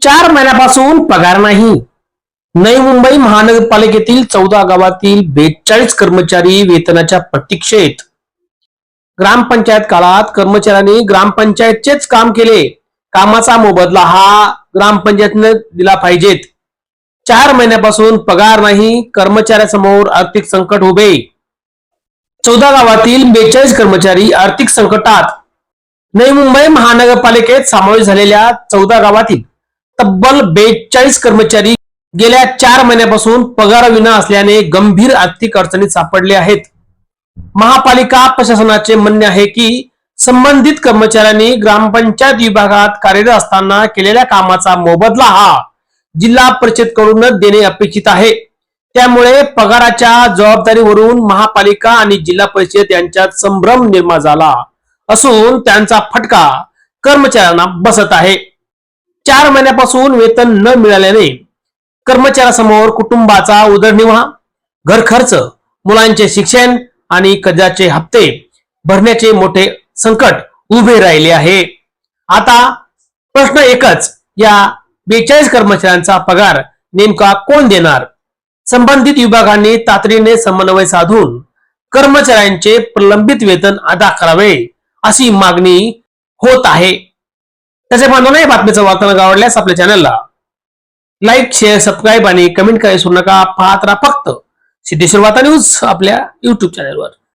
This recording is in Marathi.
4 महिन्यापासून पगार नाही. नवी मुंबई महानगरपालिकेतील 14 गावातील 42 कर्मचारी वेतनाच्या प्रतीक्षेत. ग्रामपंचायत काळात कर्मचाऱ्यांनी ग्रामपंचायतचेच काम केले. कामाचा मोबदला हा ग्रामपंचायतने दिला पाहिजेत. 4 महिन्यापासून पगार नाही. कर्मचाऱ्यांसमोर आर्थिक संकट उभे. 14 गावातील 42 कर्मचारी आर्थिक संकटात. नवी मुंबई महानगरपालिकेत समावेश झालेल्या 14 गावातील तब्बल 42 कर्मचारी गेल्या 4 महिन्यापासून पगारविना असल्याने गंभीर आर्थिक अडचणीत सापडले आहेत. महापालिका प्रशासनाचे म्हणणे आहे की संबंधित कर्मचाऱ्यांनी ग्रामपंचायत विभागात कार्यरत असताना केलेल्या कामाचा मोबदला हा जिल्हा परिषदेकडूनच देणे अपेक्षित आहे. त्यामुळे पगाराच्या जबाबदारीवरून महापालिका आणि जिल्हा परिषद यांच्यात संभ्रम निर्माण झाला असून त्यांचा फटका कर्मचाऱ्यांना बसत आहे. 4 महिन्यापासून वेतन न मिळाल्याने कर्मचाऱ्यांसमोर कुटुंबाचा उदरनिर्वाह, घर खर्च, मुलांचे शिक्षण आणि कर्जाचे हप्ते भरण्याचे मोठे संकट उभे राहिले आहे. आता प्रश्न एकच, या 42 कर्मचाऱ्यांचा पगार नेमका कोण देणार? संबंधित विभागांनी तातडीने समन्वय साधून कर्मचाऱ्यांचे प्रलंबित वेतन अदा करावे अशी मागणी होत आहे. त्याचे बांधवांनो, या बातमीचा वार्तांकन आवडल्यास आपल्या चॅनलला लाईक, शेअर, सबस्क्राईब आणि कमेंट करायला विसरू नका. पाहत राहा फक्त सिद्धेश्वर वार्ता न्यूज आपल्या YouTube चॅनलवर.